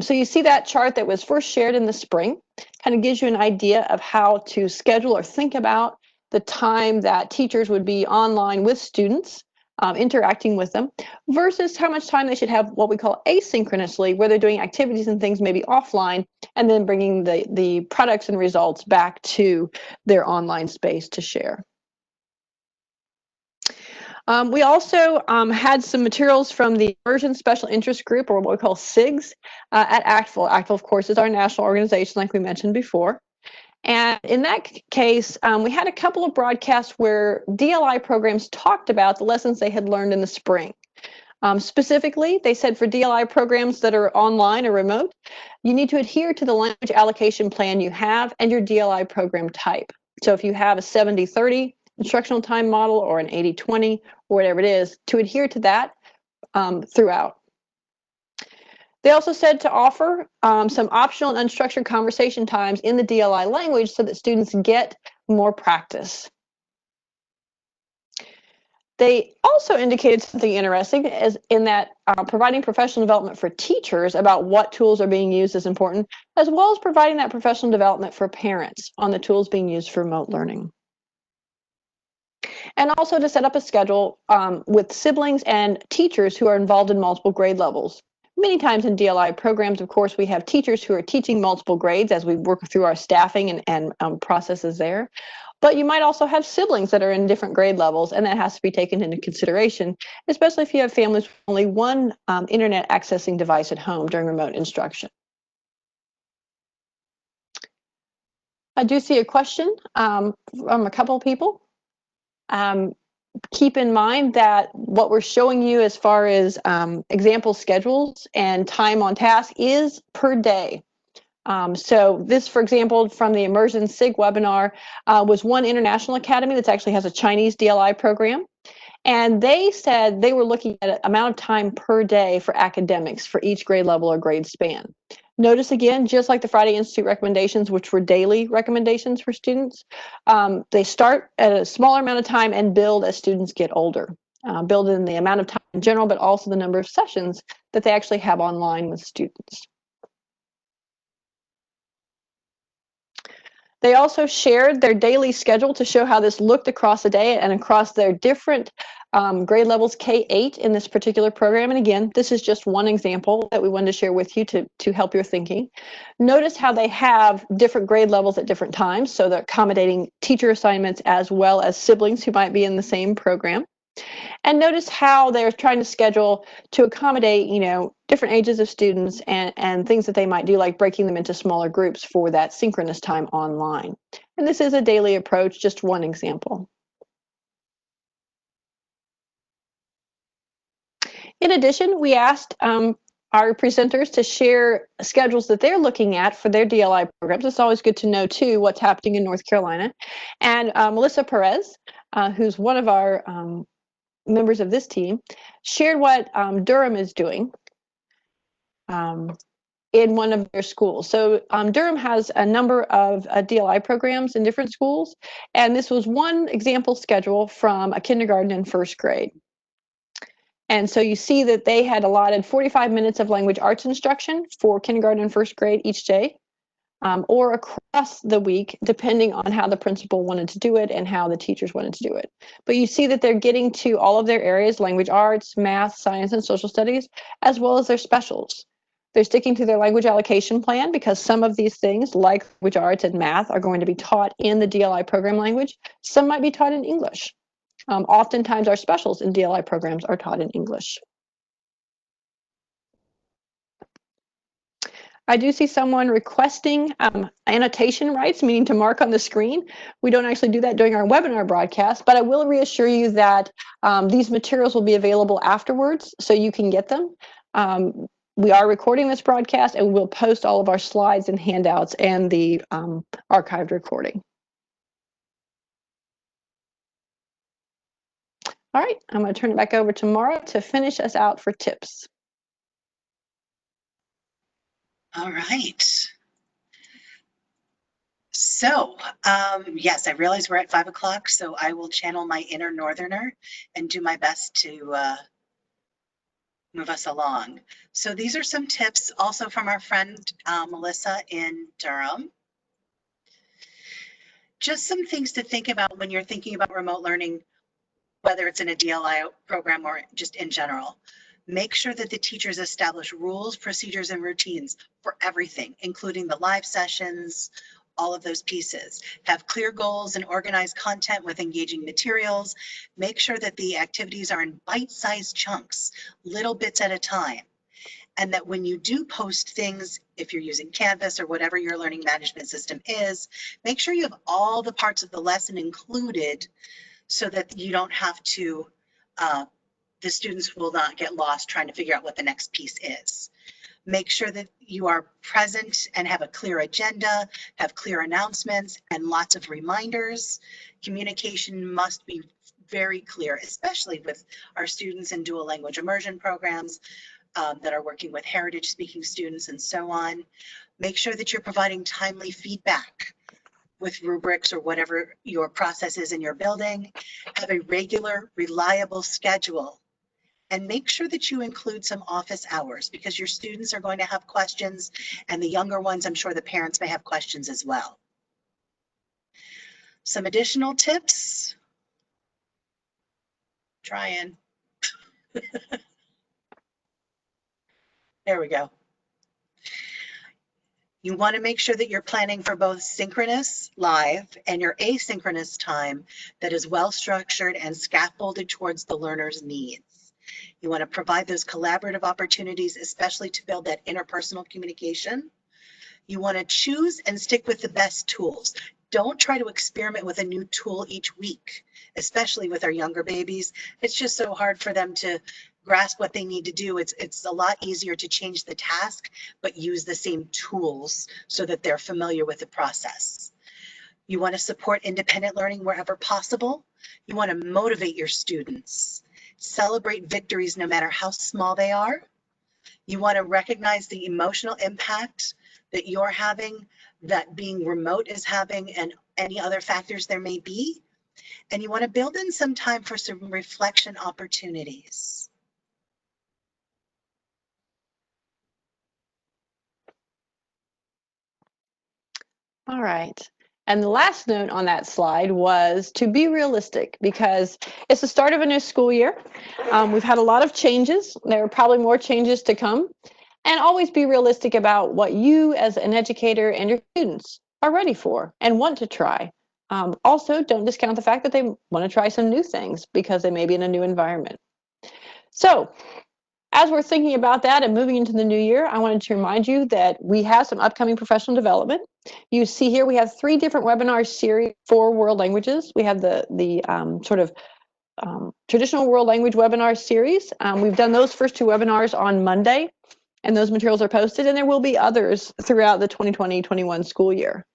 So you see that chart that was first shared in the spring, kind of gives you an idea of how to schedule or think about the time that teachers would be online with students, interacting with them, versus how much time they should have what we call asynchronously, where they're doing activities and things maybe offline, and then bringing the products and results back to their online space to share. We also had some materials from the Immersion Special Interest Group, or what we call SIGs, at ACTFL. ACTFL, of course, is our national organization, like we mentioned before. And in that case, we had a couple of broadcasts where DLI programs talked about the lessons they had learned in the spring. Specifically, they said for DLI programs that are online or remote, you need to adhere to the language allocation plan you have and your DLI program type. So if you have a 70-30 instructional time model or an 80-20 or whatever it is, to adhere to that throughout. They also said to offer some optional and unstructured conversation times in the DLI language so that students get more practice. They also indicated something interesting as in that providing professional development for teachers about what tools are being used is important, as well as providing that professional development for parents on the tools being used for remote learning. And also to set up a schedule with siblings and teachers who are involved in multiple grade levels. Many times in DLI programs, of course, we have teachers who are teaching multiple grades as we work through our staffing and processes there. But you might also have siblings that are in different grade levels, and that has to be taken into consideration, especially if you have families with only one internet accessing device at home during remote instruction. I do see a question from a couple of people. Keep in mind that what we're showing you as far as example schedules and time on task is per day. So this, for example, from the Immersion SIG webinar was one international academy that actually has a Chinese DLI program. And they said they were looking at an amount of time per day for academics for each grade level or grade span. Notice again, just like the Friday Institute recommendations, which were daily recommendations for students, they start at a smaller amount of time and build as students get older. Build in the amount of time in general, but also the number of sessions that they actually have online with students. They also shared their daily schedule to show how this looked across the day and across their different grade levels, K-8 in this particular program. And again, this is just one example that we wanted to share with you to help your thinking. Notice how they have different grade levels at different times, so they're accommodating teacher assignments as well as siblings who might be in the same program. And notice how they're trying to schedule to accommodate, different ages of students and things that they might do, like breaking them into smaller groups for that synchronous time online. And this is a daily approach, just one example. In addition, we asked our presenters to share schedules that they're looking at for their DLI programs. It's always good to know, too, what's happening in North Carolina. And Melissa Perez, who's one of our members of this team, shared what Durham is doing in one of their schools. So Durham has a number of DLI programs in different schools, and this was one example schedule from a kindergarten and first grade. And so you see that they had allotted 45 minutes of language arts instruction for kindergarten and first grade each day, or across the week, depending on how the principal wanted to do it and how the teachers wanted to do it. But you see that they're getting to all of their areas, language arts, math, science, and social studies, as well as their specials. They're sticking to their language allocation plan because some of these things, like language arts and math, are going to be taught in the DLI program language. Some might be taught in English. Oftentimes our specials in DLI programs are taught in English. I do see someone requesting annotation rights, meaning to mark on the screen. We don't actually do that during our webinar broadcast, but I will reassure you that these materials will be available afterwards, so you can get them. We are recording this broadcast, and we'll post all of our slides and handouts and the archived recording. All right, I'm going to turn it back over to Mara to finish us out for tips. All right. So, yes, I realize we're at 5 o'clock, so I will channel my inner northerner and do my best to move us along. So these are some tips also from our friend Melissa in Durham. Just some things to think about when you're thinking about remote learning, whether it's in a DLI program or just in general. Make sure that the teachers establish rules, procedures, and routines for everything, including the live sessions, all of those pieces. Have clear goals and organized content with engaging materials. Make sure that the activities are in bite-sized chunks, little bits at a time. And that when you do post things, if you're using Canvas or whatever your learning management system is, make sure you have all the parts of the lesson included so that you don't have to, the students will not get lost trying to figure out what the next piece is. Make sure that you are present and have a clear agenda, have clear announcements, and lots of reminders. Communication must be very clear, especially with our students in dual language immersion programs that are working with heritage speaking students and so on. Make sure that you're providing timely feedback with rubrics or whatever your process is in your building. Have a regular, reliable schedule. And make sure that you include some office hours because your students are going to have questions, and the younger ones, I'm sure the parents may have questions as well. Some additional tips. Trying. There we go. You want to make sure that you're planning for both synchronous, live, and your asynchronous time that is well structured and scaffolded towards the learner's needs. You want to provide those collaborative opportunities, especially to build that interpersonal communication. You want to choose and stick with the best tools. Don't try to experiment with a new tool each week, especially with our younger babies. It's just so hard for them to grasp what they need to do. It's a lot easier to change the task, but use the same tools so that they're familiar with the process. You want to support independent learning wherever possible. You want to motivate your students. Celebrate victories no matter how small they are. You want to recognize the emotional impact that you're having, that being remote is having, and any other factors there may be. And you want to build in some time for some reflection opportunities. All right. And the last note on that slide was to be realistic because it's the start of a new school year. We've had a lot of changes. There are probably more changes to come. And always be realistic about what you as an educator and your students are ready for and want to try. Also, don't discount the fact that they want to try some new things because they may be in a new environment. So, as we're thinking about that and moving into the new year, I wanted to remind you that we have some upcoming professional development. You see here we have 3 different webinar series for world languages. We have the traditional world language webinar series. We've done those first 2 webinars on Monday, and those materials are posted, and there will be others throughout the 2020-21 school year.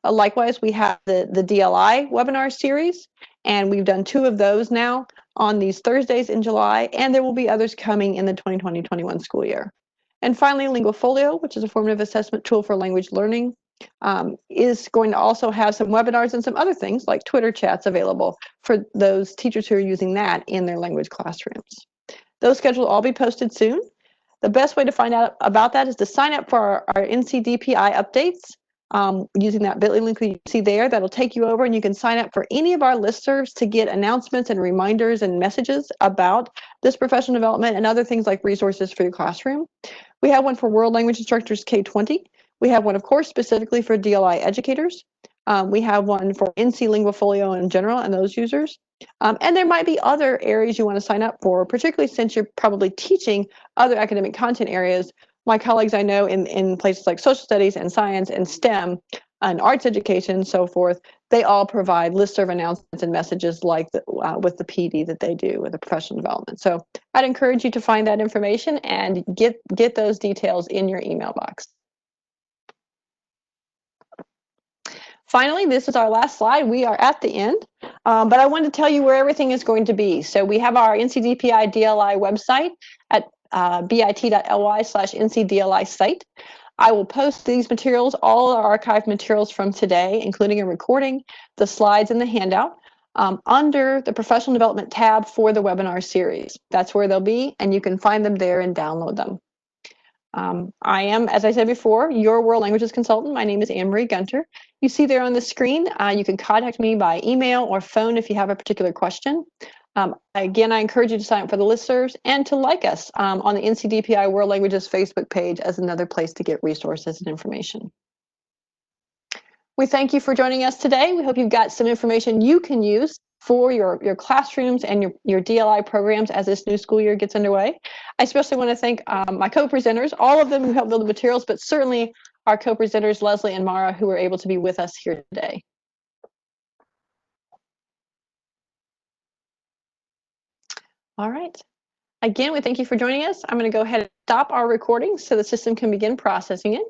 Likewise, we have the DLI webinar series, and we've done 2 of those now on these Thursdays in July, and there will be others coming in the 2020-21 school year. And finally, Linguafolio, which is a formative assessment tool for language learning, is going to also have some webinars and some other things like Twitter chats available for those teachers who are using that in their language classrooms. Those schedules will all be posted soon. The best way to find out about that is to sign up for our NCDPI updates using that bit.ly link you see there. That'll take you over and you can sign up for any of our listservs to get announcements and reminders and messages about this professional development and other things like resources for your classroom. We have one for world language instructors K-20. We have one, of course, specifically for DLI educators. We have one for NC Linguafolio in general and those users. And there might be other areas you want to sign up for, particularly since you're probably teaching other academic content areas. My colleagues I know in places like social studies and science and STEM and arts education and so forth, they all provide listserv announcements and messages like with the PD that they do with the professional development. So I'd encourage you to find that information and get those details in your email box. Finally, this is our last slide. We are at the end, but I wanted to tell you where everything is going to be. So we have our NCDPI DLI website at bit.ly/NCDLI site. I will post these materials, all our archived materials from today, including a recording, the slides, and the handout, under the Professional Development tab for the webinar series. That's where they'll be, and you can find them there and download them. I am, as I said before, your World Languages consultant. My name is Anne-Marie Gunter. You see there on the screen, you can contact me by email or phone if you have a particular question. Again, I encourage you to sign up for the listservs and to like us on the NCDPI World Languages Facebook page as another place to get resources and information. We thank you for joining us today. We hope you've got some information you can use for your classrooms and your DLI programs as this new school year gets underway. I especially want to thank my co-presenters, all of them who helped build the materials, but certainly our co-presenters, Leslie and Mara, who were able to be with us here today. All right. Again, we thank you for joining us. I'm going to go ahead and stop our recording so the system can begin processing it.